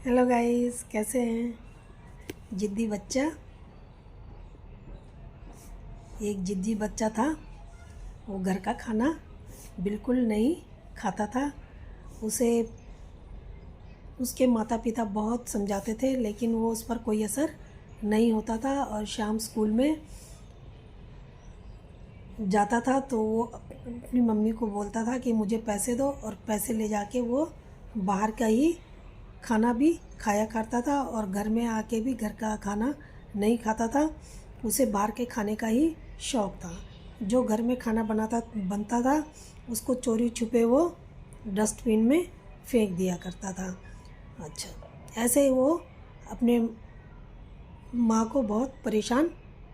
Hello guys, कैसे हैं। जिद्दी बच्चा, एक जिद्दी बच्चा था। वो घर का खाना बिल्कुल नहीं खाता था। उसे उसके माता पिता बहुत समझाते थे, लेकिन वो उस पर कोई असर नहीं होता था। और शाम स्कूल में जाता था तो वो अपनी मम्मी को बोलता था कि मुझे पैसे दो, और पैसे ले जाके वो बाहर का ही खाना भी खाया करता था। और घर में आके भी घर का खाना नहीं खाता था। उसे बाहर के खाने का ही शौक़ था। जो घर में खाना बनता था उसको चोरी छुपे वो डस्टबिन में फेंक दिया करता था। अच्छा, ऐसे ही वो अपने माँ को बहुत परेशान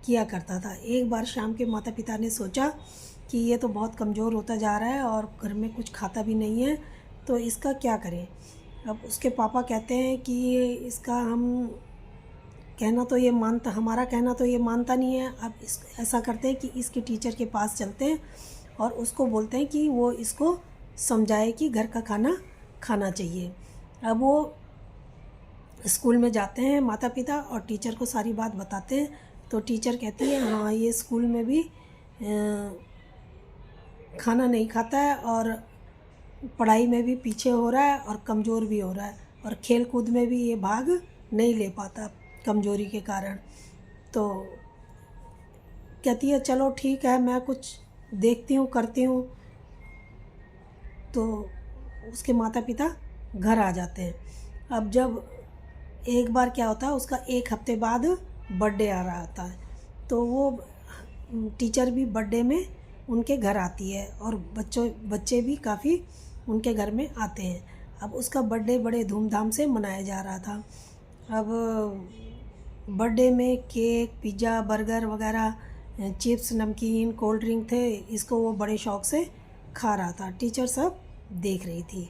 किया करता था। एक बार शाम के माता पिता ने सोचा कि ये तो बहुत कमज़ोर होता जा रहा है और घर में कुछ खाता भी नहीं है, तो इसका क्या करें। अब उसके पापा कहते हैं कि इसका हमारा कहना तो ये मानता नहीं है। अब ऐसा करते हैं कि इसके टीचर के पास चलते हैं और उसको बोलते हैं कि वो इसको समझाए कि घर का खाना खाना चाहिए। अब वो स्कूल में जाते हैं माता पिता और टीचर को सारी बात बताते हैं। तो टीचर कहती है हाँ, ये स्कूल में भी खाना नहीं खाता है और पढ़ाई में भी पीछे हो रहा है और कमज़ोर भी हो रहा है, और खेल कूद में भी ये भाग नहीं ले पाता कमज़ोरी के कारण। तो कहती है चलो ठीक है, मैं कुछ देखती हूँ, करती हूँ। तो उसके माता पिता घर आ जाते हैं। अब जब एक बार क्या होता है, उसका एक हफ्ते बाद बर्थडे आ रहा होता है, तो वो टीचर भी बर्थडे में उनके घर आती है और बच्चे भी काफ़ी उनके घर में आते हैं। अब उसका बर्थडे बड़े धूमधाम से मनाया जा रहा था। अब बर्थडे में केक, पिज़्ज़ा, बर्गर वगैरह, चिप्स, नमकीन, कोल्ड ड्रिंक थे। इसको वो बड़े शौक़ से खा रहा था। टीचर सब देख रही थी।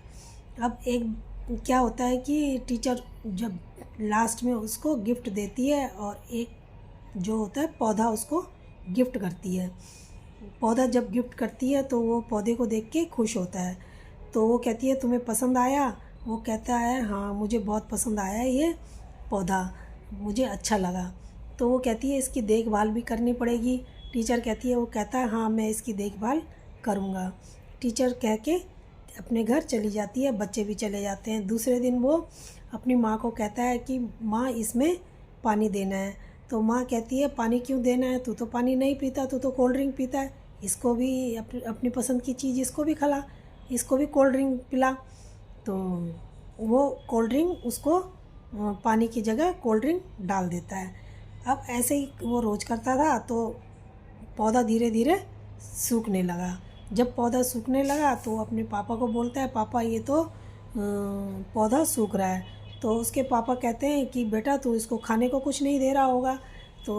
अब एक क्या होता है कि टीचर जब लास्ट में उसको गिफ्ट देती है और एक जो होता है पौधा उसको गिफ्ट करती है। पौधा जब गिफ्ट करती है तो वो पौधे को देख के खुश होता है। तो वो कहती है तुम्हें पसंद आया। वो कहता है हाँ, मुझे बहुत पसंद आया ये पौधा, मुझे अच्छा लगा। तो वो कहती है इसकी देखभाल भी करनी पड़ेगी। टीचर कहती है, वो कहता है हाँ, मैं इसकी देखभाल करूँगा। टीचर कह के अपने घर चली जाती है। बच्चे भी चले जाते हैं। दूसरे दिन वो अपनी माँ को कहता है कि माँ, इसमें पानी देना है। तो माँ कहती है पानी क्यों देना है, तू तो पानी नहीं पीता, तू तो कोल्ड ड्रिंक पीता है। इसको भी अपनी पसंद की चीज़ इसको भी खिला, इसको भी कोल्ड ड्रिंक पिला। तो वो कोल्ड ड्रिंक उसको पानी की जगह कोल्ड ड्रिंक डाल देता है। अब ऐसे ही वो रोज़ करता था तो पौधा धीरे धीरे सूखने लगा। जब पौधा सूखने लगा तो अपने पापा को बोलता है, पापा ये तो पौधा सूख रहा है। तो उसके पापा कहते हैं कि बेटा तू इसको खाने को कुछ नहीं दे रहा होगा। तो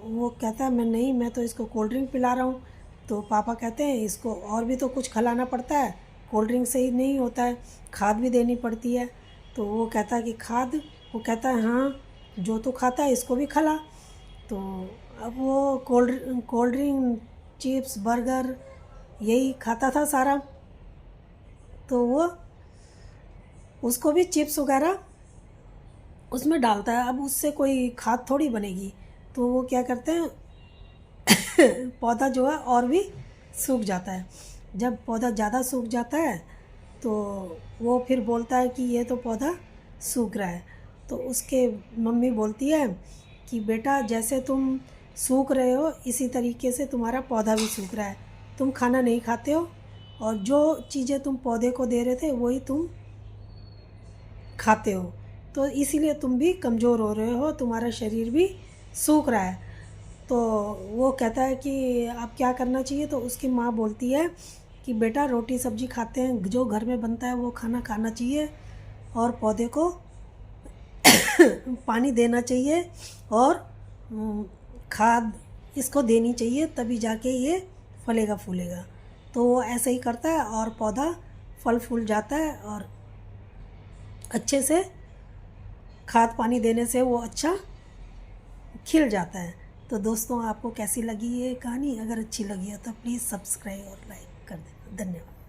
वो कहता है मैं तो इसको कोल्ड ड्रिंक पिला रहा हूँ। तो पापा कहते हैं इसको और भी तो कुछ खिलाना पड़ता है, कोल्ड ड्रिंक से ही नहीं होता है, खाद भी देनी पड़ती है। तो वो कहता है कि खाद, वो कहता है हाँ, जो तू खाता है इसको भी खिला। तो अब वो कोल्ड ड्रिंक, चिप्स, बर्गर यही खाता था सारा। तो वो उसको भी चिप्स वगैरह उसमें डालता है। अब उससे कोई खाद थोड़ी बनेगी। तो वो क्या करते हैं पौधा जो है और भी सूख जाता है। जब पौधा ज़्यादा सूख जाता है तो वो फिर बोलता है कि ये तो पौधा सूख रहा है। तो उसके मम्मी बोलती है कि बेटा, जैसे तुम सूख रहे हो इसी तरीके से तुम्हारा पौधा भी सूख रहा है। तुम खाना नहीं खाते हो और जो चीज़ें तुम पौधे को दे रहे थे वही तुम खाते हो, तो इसीलिए तुम भी कमज़ोर हो रहे हो, तुम्हारा शरीर भी सूख रहा है। तो वो कहता है कि अब क्या करना चाहिए। तो उसकी माँ बोलती है कि बेटा, रोटी सब्जी खाते हैं, जो घर में बनता है वो खाना खाना चाहिए और पौधे को पानी देना चाहिए और खाद इसको देनी चाहिए, तभी जाके ये फलेगा फूलेगा। तो वो ऐसे ही करता है और पौधा फल फूल जाता है और अच्छे से खाद पानी देने से वो अच्छा खिल जाता है। तो दोस्तों, आपको कैसी लगी ये कहानी? अगर अच्छी लगी हो तो प्लीज़ सब्सक्राइब और लाइक कर देना। धन्यवाद।